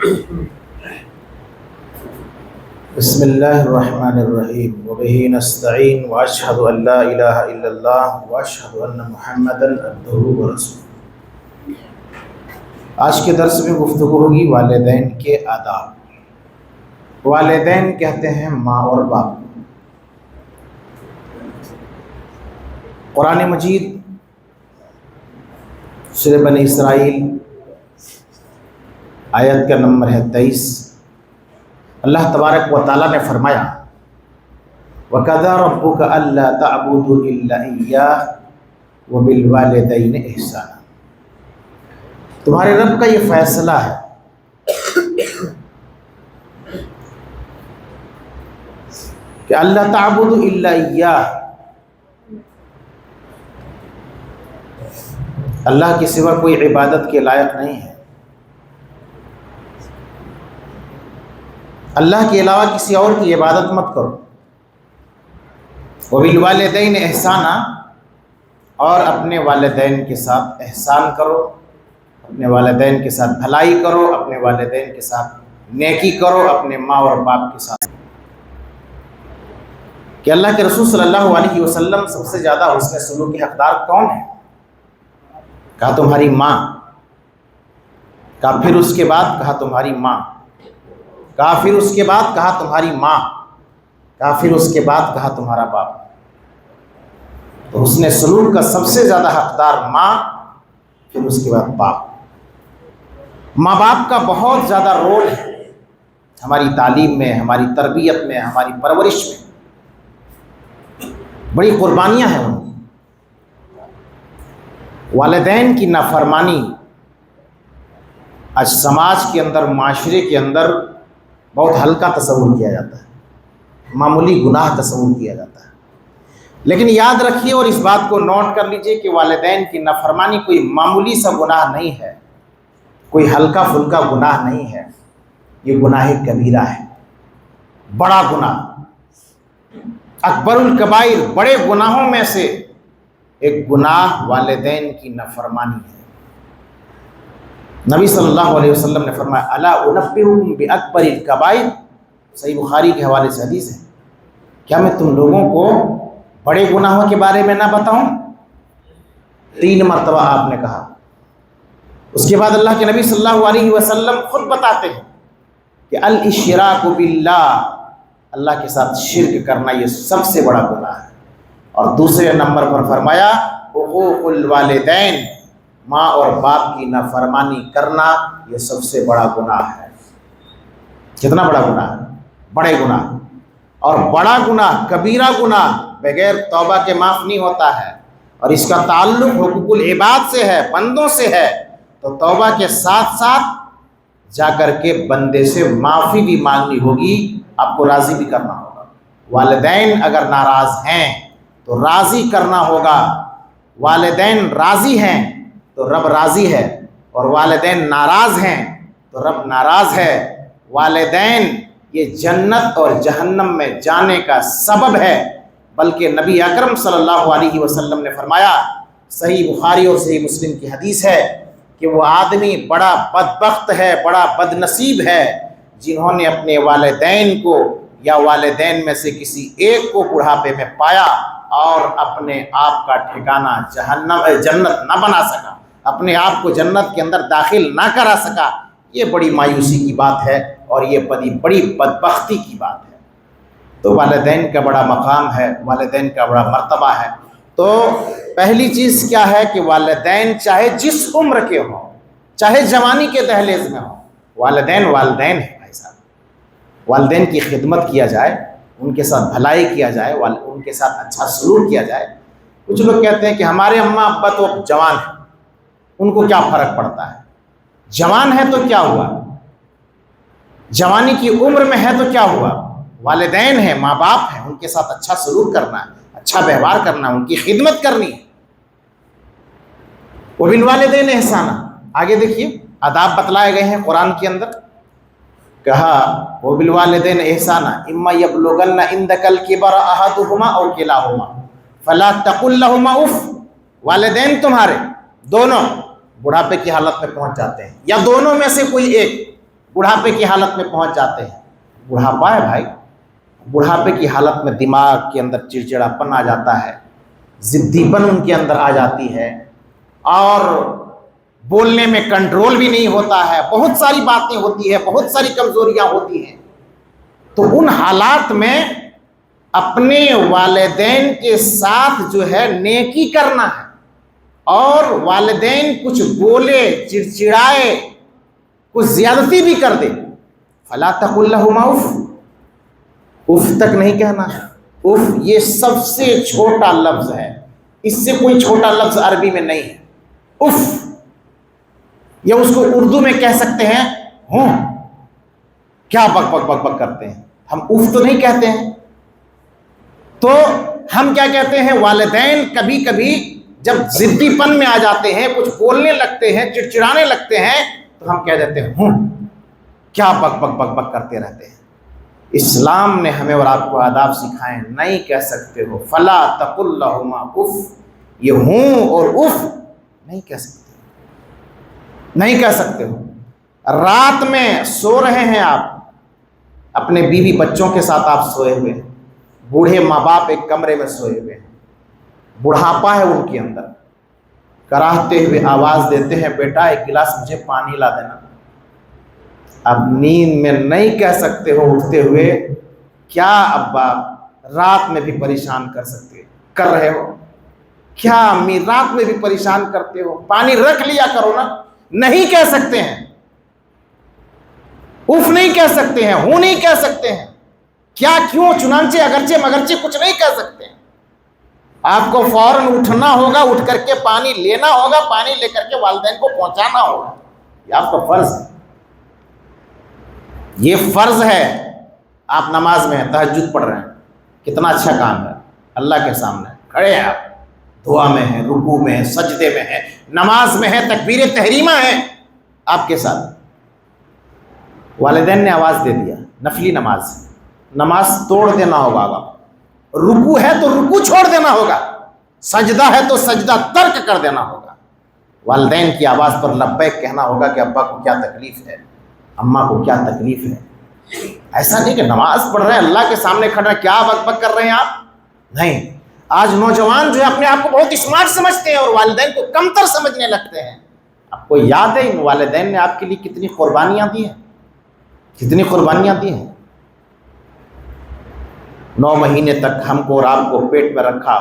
بسم اللہ الرحمن الرحیم وبہ نستعین واشہد ان لا الہ الا اللہ واشہد ان محمدا عبدہ ورسولہ۔ آج کے درس میں گفتگو ہوگی والدین کے آداب۔ والدین کہتے ہیں ماں اور باپ۔ قرآن مجید سورہ بنی اسرائیل آیت کا نمبر ہے 23۔ اللہ تبارک و تعالیٰ نے فرمایا وَقَضَىٰ رَبُّكَ أَلَّا تَعْبُدُوا إِلَّا إِيَّاهُ وَبِالْوَالِدَيْنِ إِحْسَانًا۔ تمہارے رب کا یہ فیصلہ ہے کہ اللہ تعبدوا الا ایاہ، اللہ کے سوا کوئی عبادت کے لائق نہیں ہے، اللہ کے علاوہ کسی اور کی عبادت مت کرو۔ وبالوالدین احسانا، اور اپنے والدین کے ساتھ احسان کرو، اپنے والدین کے ساتھ بھلائی کرو، اپنے والدین کے ساتھ نیکی کرو، اپنے ماں اور باپ کے ساتھ۔ کہ اللہ کے رسول صلی اللہ علیہ وسلم سب سے زیادہ حسن سلوک کے حقدار کون ہے؟ کہا تمہاری ماں، کہا پھر اس کے بعد کہا تمہاری ماں، کہا پھر اس کے بعد کہا تمہاری ماں، کہا پھر اس کے بعد کہا تمہارا باپ۔ تو حسن سلوک کا سب سے زیادہ حقدار ماں، پھر اس کے بعد باپ۔ ماں باپ کا بہت زیادہ رول ہے ہماری تعلیم میں، ہماری تربیت میں، ہماری پرورش میں، بڑی قربانیاں ہیں ان کی۔ والدین کی نافرمانی آج سماج کے اندر، معاشرے کے اندر بہت ہلکا تصور کیا جاتا ہے، معمولی گناہ تصور کیا جاتا ہے۔ لیکن یاد رکھیے اور اس بات کو نوٹ کر لیجئے کہ والدین کی نافرمانی کوئی معمولی سا گناہ نہیں ہے، کوئی ہلکا پھلکا گناہ نہیں ہے، یہ گناہ کبیرہ ہے، بڑا گناہ، اکبر الکبائر، بڑے گناہوں میں سے ایک گناہ والدین کی نافرمانی ہے۔ نبی صلی اللہ علیہ وسلم نے فرمایا الا انبئکم باکبر الکبائر، صحیح بخاری کے حوالے سے حدیث ہے، کیا میں تم لوگوں کو بڑے گناہوں کے بارے میں نہ بتاؤں؟ 3 مرتبہ آپ نے کہا۔ اس کے بعد اللہ کے نبی صلی اللہ علیہ وسلم خود بتاتے ہیں کہ الاشراک باللہ، اللہ کے ساتھ شرک کرنا یہ سب سے بڑا گناہ ہے۔ اور دوسرے نمبر پر فرمایا حقوق الوالدین، ماں اور باپ کی نافرمانی کرنا یہ سب سے بڑا گناہ ہے۔ کتنا بڑا گناہ ہے؟ بڑے گناہ۔ اور بڑا گناہ، کبیرہ گناہ بغیر توبہ کے معاف نہیں ہوتا ہے، اور اس کا تعلق حقوق العباد سے ہے، بندوں سے ہے، تو توبہ کے ساتھ ساتھ جا کر کے بندے سے معافی بھی مانگنی ہوگی، آپ کو راضی بھی کرنا ہوگا۔ والدین اگر ناراض ہیں تو راضی کرنا ہوگا، والدین راضی ہیں تو رب راضی ہے، اور والدین ناراض ہیں تو رب ناراض ہے۔ والدین یہ جنت اور جہنم میں جانے کا سبب ہے، بلکہ نبی اکرم صلی اللہ علیہ وسلم نے فرمایا، صحیح بخاری اور صحیح مسلم کی حدیث ہے، کہ وہ آدمی بڑا بدبخت ہے، بڑا بد نصیب ہے جنہوں نے اپنے والدین کو یا والدین میں سے کسی ایک کو بڑھاپے میں پایا اور اپنے آپ کا ٹھکانہ جنت نہ بنا سکا، اپنے آپ کو جنت کے اندر داخل نہ کرا سکا۔ یہ بڑی مایوسی کی بات ہے، اور یہ بڑی بدبختی کی بات ہے۔ تو والدین کا بڑا مقام ہے، والدین کا بڑا مرتبہ ہے۔ تو پہلی چیز کیا ہے کہ والدین چاہے جس عمر کے ہوں، چاہے جوانی کے دہلیز میں ہوں، والدین والدین ہیں بھائی صاحب۔ والدین کی خدمت کیا جائے، ان کے ساتھ بھلائی کیا جائے، ان کے ساتھ اچھا سلوک کیا جائے۔ کچھ لوگ کہتے ہیں کہ ہمارے اماں ابا تو جوان ہیں، ان کو کیا فرق پڑتا ہے؟ جوان ہے تو کیا ہوا؟ جوانی کی عمر میں ہے تو کیا ہوا؟ والدین ہیں، ماں باپ ہیں، ان کے ساتھ اچھا سلوک کرنا ہے، اچھا ویوہار کرنا ہے، ان کی خدمت کرنی ہے۔ وبالوالدین احسانا، آگے دیکھیے آداب بتلائے گئے ہیں قرآن کے اندر۔ کہا وبالوالدین احسانا اما یبلغن عندک الکبر احدہما او کلاہما فلا تقل لہما اف، والدین تمہارے دونوں بڑھاپے کی حالت میں پہنچ جاتے ہیں، یا دونوں میں سے کوئی ایک بڑھاپے کی حالت میں پہنچ جاتے ہیں. بڑھاپا ہے بھائی, بڑھاپے کی حالت میں دماغ کے اندر چڑچڑاپن آ جاتا ہے, ضدی پن ان کے اندر آ جاتی ہے, اور بولنے میں کنٹرول بھی نہیں ہوتا ہے, بہت ساری باتیں ہوتی ہیں, بہت ساری کمزوریاں ہوتی ہیں. تو ان حالات میں اپنے والدین کے ساتھ جو ہے نیکی کرنا ہے, اور والدین کچھ بولے, چڑچڑائے, کچھ زیادتی بھی کر دے, فلا تقل لهما اف, اف تک نہیں کہنا ہے. اف یہ سب سے چھوٹا لفظ ہے, اس سے کوئی چھوٹا لفظ عربی میں نہیں ہے. اف, یا اس کو اردو میں کہہ سکتے ہیں ہوں, کیا بک بک بک بک کرتے ہیں, ہم اف تو نہیں کہتے ہیں. تو ہم کیا کہتے ہیں, والدین کبھی کبھی جب ضدی پن میں آ جاتے ہیں, کچھ بولنے لگتے ہیں, چڑچڑانے لگتے ہیں, تو ہم کہہ دیتے ہیں ہوں, کیا بک بک بک بک کرتے رہتے ہیں. اسلام نے ہمیں اور آپ کو آداب سکھائے, نہیں کہہ سکتے ہو فلا تقل لهما اف, یہ ہوں اور اف نہیں کہہ سکتے, نہیں کہہ سکتے ہو. رات میں سو رہے ہیں آپ, اپنے بیوی بچوں کے ساتھ آپ سوئے ہوئے ہیں, بوڑھے ماں باپ ایک کمرے میں سوئے ہوئے ہیں, بڑھاپا ہے ان کے اندر, کراہتے ہوئے آواز دیتے ہیں بیٹا ایک گلاس مجھے پانی لا دینا. اب نیند میں نہیں کہہ سکتے ہو اٹھتے ہوئے کیا ابا رات میں بھی پریشان کر رہے ہو, کیا امی رات میں بھی پریشان کرتے ہو, پانی رکھ لیا کرو نا. نہیں کہہ سکتے ہیں, اف نہیں کہہ سکتے ہیں, ہوں نہیں کہہ سکتے ہیں. کیا کیوں, چنانچہ اگرچہ مگرچہ کچھ نہیں کہہ سکتے ہیں. آپ کو فوراً اٹھنا ہوگا, اٹھ کر کے پانی لینا ہوگا, پانی لے کر کے والدین کو پہنچانا ہوگا. یہ آپ کا فرض ہے, یہ فرض ہے. آپ نماز میں ہیں, تہجد پڑھ رہے ہیں, کتنا اچھا کام ہے, اللہ کے سامنے کھڑے ہیں آپ, دعا میں ہیں, رکوع میں ہیں, سجدے میں ہیں, نماز میں ہیں, تکبیر تحریمہ ہیں آپ کے ساتھ. والدین نے آواز دے دیا, نفلی نماز, نماز توڑ دینا ہوگا. رکوع ہے تو رکوع چھوڑ دینا ہوگا, سجدہ ہے تو سجدہ ترک کر دینا ہوگا. والدین کی آواز پر لبیک کہنا ہوگا کہ ابا کو کیا تکلیف ہے, اماں کو کیا تکلیف ہے. ایسا نہیں کہ نماز پڑھ رہے ہیں, اللہ کے سامنے کھڑے ہیں, کیا بک بک کر رہے ہیں آپ. نہیں, آج نوجوان جو ہے اپنے آپ کو بہت اسمارٹ سمجھتے ہیں اور والدین کو کمتر سمجھنے لگتے ہیں. آپ کو یاد ہے ان والدین نے آپ کے لیے کتنی قربانیاں دی ہیں, کتنی قربانیاں دی ہیں. 9 مہینے تک ہم کو اور آپ کو پیٹ میں رکھا,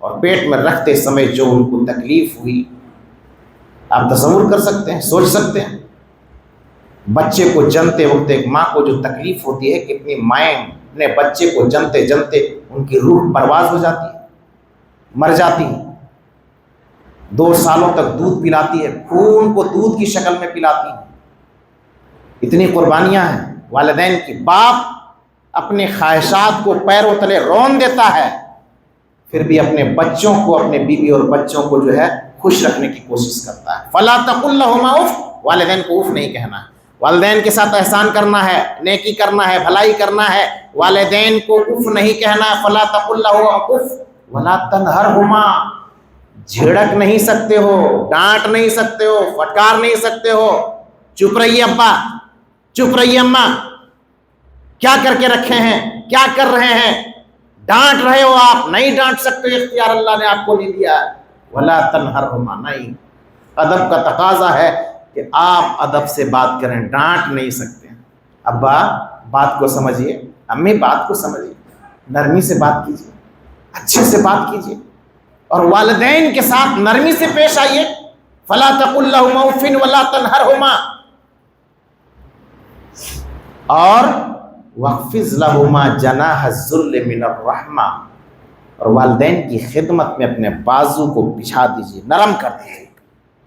اور پیٹ میں رکھتے سمے جو ان کو تکلیف ہوئی آپ تصور کر سکتے ہیں, سوچ سکتے ہیں. بچے کو جنتے وقت ایک ماں کو جو تکلیف ہوتی ہے, کتنی مائیں اپنے بچے کو جنتے جنتے ان کی روح پرواز ہو جاتی ہے, مر جاتی ہے. 2 سالوں تک دودھ پلاتی ہے, خون کو دودھ کی شکل میں پلاتی ہے. اتنی قربانیاں ہیں والدین کی. باپ اپنے خواہشات کو پیروں تلے رون دیتا ہے, پھر بھی اپنے بچوں کو, اپنے بیوی اور بچوں کو جو ہے خوش رکھنے کی کوشش کرتا ہے. فلا تقل لهما اف, والدین کو اف نہیں کہنا ہے. والدین کے ساتھ احسان کرنا ہے, نیکی کرنا ہے, بھلائی کرنا ہے, والدین کو اف نہیں کہنا ہے. فلا تقل لهما اف ولا تنهرهما, جھڑک نہیں سکتے ہو, ڈانٹ نہیں سکتے ہو, فٹکار نہیں سکتے ہو. چپ رہیے ابا, چپ رہیے اماں, کیا کر کے رکھے ہیں, کیا کر رہے ہیں, ڈانٹ رہے ہو آپ, نہیں ڈانٹ سکتے, اختیار اللہ نے آپ کو نہیں دیا ہے. ولا تنہرہما, نہیں, ادب کا تقاضا ہے کہ آپ ادب سے بات کریں, ڈانٹ نہیں سکتے. ابا بات کو سمجھیے, امی بات کو سمجھیے, نرمی سے بات کیجیے, اچھے سے بات کیجیے, اور والدین کے ساتھ نرمی سے پیش آئیے. فلا تقل لهما اف ولا تنہرہما, اور وَخْفِضْ لَهُمَا جَنَاحَ الذُّلِّ مِنَ الرَّحْمَةِ, اور والدین کی خدمت میں اپنے بازو کو بچھا دیجیے, نرم کر دیجیے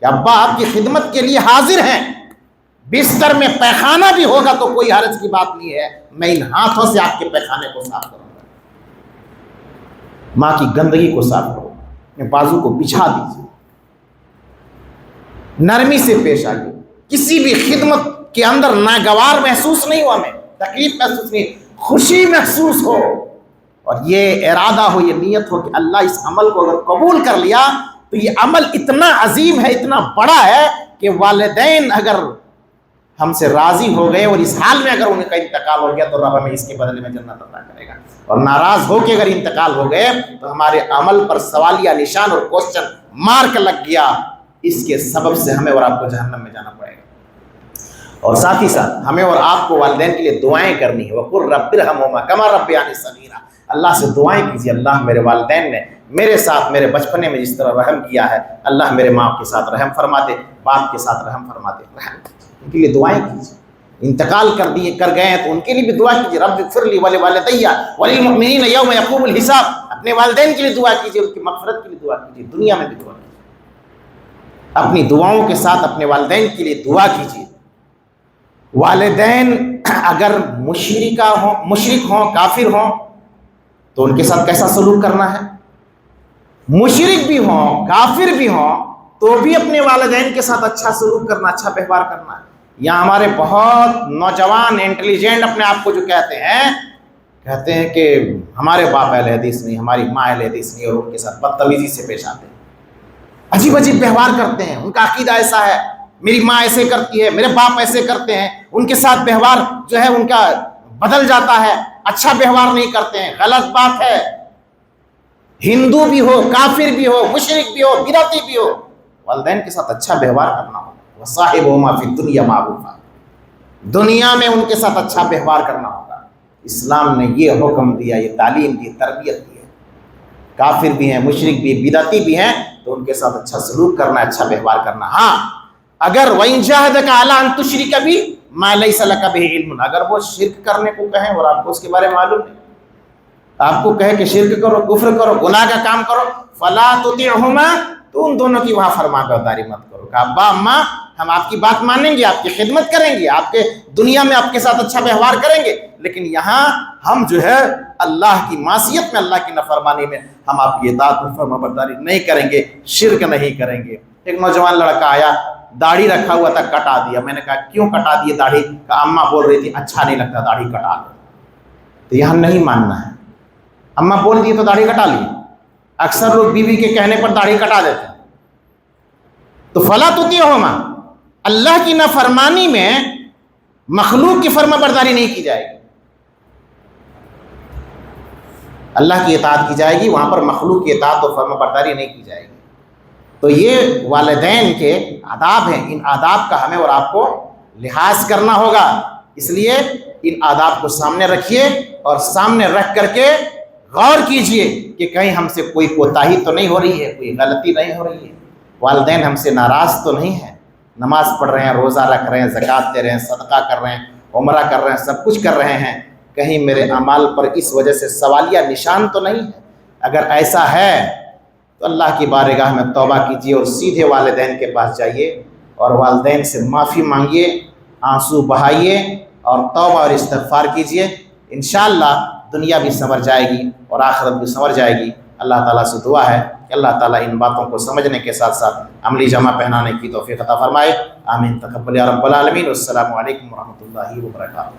کہ ابا آپ کی خدمت کے لیے حاضر ہیں, بستر میں پیخانہ بھی ہوگا تو کوئی حرج کی بات نہیں ہے, میں ان ہاتھوں سے آپ کے پیخانے کو صاف کروں گا, ماں کی گندگی کو صاف کروں گا. اپنے بازو کو بچھا دیجیے, نرمی سے پیش آئیے. کسی بھی خدمت کے اندر ناگوار محسوس نہیں ہو, ہمیں تکلیف محسوس نہیں, خوشی محسوس ہو, اور یہ ارادہ ہو, یہ نیت ہو کہ اللہ اس عمل کو اگر قبول کر لیا تو یہ عمل اتنا عظیم ہے, اتنا بڑا ہے کہ والدین اگر ہم سے راضی ہو گئے اور اس حال میں اگر ان کا انتقال ہو گیا تو رب ہمیں اس کے بدلے میں جنت عطا کرے گا، اور ناراض ہو کے اگر انتقال ہو گئے تو ہمارے عمل پر سوالیہ نشان اور کوسچن مارک لگ گیا، اس کے سبب سے ہمیں اور آپ کو جہنم میں جانا پڑے گا۔ اور ساتھ ہی ساتھ ہمیں اور آپ کو والدین کے لیے دعائیں کرنی ہے، وَقُلْ رَبِّ ارْحَمْهُمَا كَمَا رَبَّيَانِي صَغِيرًا، اللہ سے دعائیں کیجیے، اللہ میرے والدین نے میرے ساتھ میرے بچپنے میں جس طرح رحم کیا ہے، اللہ میرے ماں کے ساتھ رحم فرما دے، باپ کے ساتھ رحم فرما دے، ان کے لیے دعائیں کیجیے۔ انتقال کر گئے ہیں تو ان کے لیے بھی دعا کیجیے، رب اغفر لی ولوالدی وللمؤمنین یوم یقوم الحساب، اپنے والدین کے لیے دعا کیجیے، ان کی مغفرت کے لیے دعا کیجیے، دنیا میں بھی دعا کیجیے، اپنی دعاؤں کے ساتھ اپنے والدین کے لیے دعا کیجیے۔ والدین اگر مشرک ہوں کافر ہوں تو ان کے ساتھ کیسا سلوک کرنا ہے؟ مشرک بھی ہوں کافر بھی ہوں تو بھی اپنے والدین کے ساتھ اچھا سلوک کرنا، اچھا ویوہار کرنا ہے۔ یہاں ہمارے بہت نوجوان انٹیلیجنٹ اپنے آپ کو جو کہتے ہیں کہ ہمارے باپ اہل حدیث نہیں، ہماری ماں اہل حدیث نہیں، اور ان کے ساتھ بدتمیزی سے پیش آتے ہیں، عجیب عجیب ویوہار کرتے ہیں، ان کا عقیدہ ایسا ہے، میری ماں ایسے کرتی ہے، میرے باپ ایسے کرتے ہیں، ان کے ساتھ ویوہار جو ہے ان کا بدل جاتا ہے، اچھا ویوہار نہیں کرتے ہیں۔ غلط بات ہے، ہندو بھی ہو کافر بھی ہو مشرک بھی ہو بدعتی بھی ہو، والدین کے ساتھ اچھا ویوہار کرنا ہوگا۔ وصاحبہما فی الدنیا معروفا، دنیا میں ان کے ساتھ اچھا ویوہار کرنا ہوگا۔ اسلام نے یہ حکم دیا، یہ تعلیم دی، تربیت دی ہے۔ کافر بھی ہیں مشرک بھی بدعتی بھی ہیں تو ان کے ساتھ اچھا سلوک کرنا، اچھا ویوہار کرنا۔ ہاں اگر وَإِن جَاهَدَكَ عَلَىٰ أَن تُشْرِكَ بِي مَا لَيْسَ لَكَ بِهِ عِلْمٌ، اگر وہ شرک کرنے کو کہیں اور آپ کو اس کے بارے میں معلوم نہیں، آپ کو کہے کہ شرک کرو، کفر کرو، گناہ کا کام کرو، فَلَا تُطِعْهُمَا، تو ان دونوں کی وہاں فرما برداری مت کرو، کہ ابا اماں ہم آپ کی بات مانیں گے، آپ کی خدمت کریں گے، آپ کے دنیا میں آپ کے ساتھ اچھا ویوہار کریں گے، لیکن یہاں ہم جو ہے اللہ کی معصیت میں، اللہ کی نافرمانی میں ہم آپ کی اطاعت و فرما برداری نہیں کریں گے، شرک نہیں کریں گے۔ ایک نوجوان لڑکا آیا، داڑھی رکھا ہوا تھا، کٹا دیا۔ میں نے کہا کیوں کٹا دیے داڑھی؟ کہا اماں بول رہی تھی اچھا نہیں لگتا، داڑھی کٹا دو۔ تو یہاں نہیں ماننا ہے، اماں بول دی تو داڑھی کٹا لی۔ اکثر لوگ بیوی کے کہنے پر داڑھی کٹا دیتے ہیں۔ تو فلا تطیعہما، اللہ کی نافرمانی میں مخلوق کی فرما برداری نہیں کی جائے گی، اللہ کی اطاعت کی جائے گی، وہاں پر مخلوق کی اطاعت و فرما برداری نہیں کی جائے گی۔ تو یہ والدین کے آداب ہیں، ان آداب کا ہمیں اور آپ کو لحاظ کرنا ہوگا، اس لیے ان آداب کو سامنے رکھیے اور سامنے رکھ کر کے غور کیجئے کہ کہیں ہم سے کوئی کوتاہی تو نہیں ہو رہی ہے، کوئی غلطی نہیں ہو رہی ہے، والدین ہم سے ناراض تو نہیں ہیں، نماز پڑھ رہے ہیں، روزہ رکھ رہے ہیں، زکوٰۃ دے رہے ہیں، صدقہ کر رہے ہیں، عمرہ کر رہے ہیں، سب کچھ کر رہے ہیں، کہیں میرے اعمال پر اس وجہ سے سوالیہ نشان تو نہیں ہے؟ اگر ایسا ہے تو اللہ کی بارگاہ میں توبہ کیجیے اور سیدھے والدین کے پاس جائیے اور والدین سے معافی مانگیے، آنسو بہائیے اور توبہ اور استغفار کیجیے۔ انشاءاللہ دنیا بھی سنور جائے گی اور آخرت بھی سنور جائے گی۔ اللہ تعالیٰ سے دعا ہے کہ اللہ تعالیٰ ان باتوں کو سمجھنے کے ساتھ ساتھ عملی جامہ پہنانے کی توفیق عطا فرمائے۔ آمین، تقبل یا رب العالمین۔ السلام علیکم ورحمۃ اللہ وبرکاتہ۔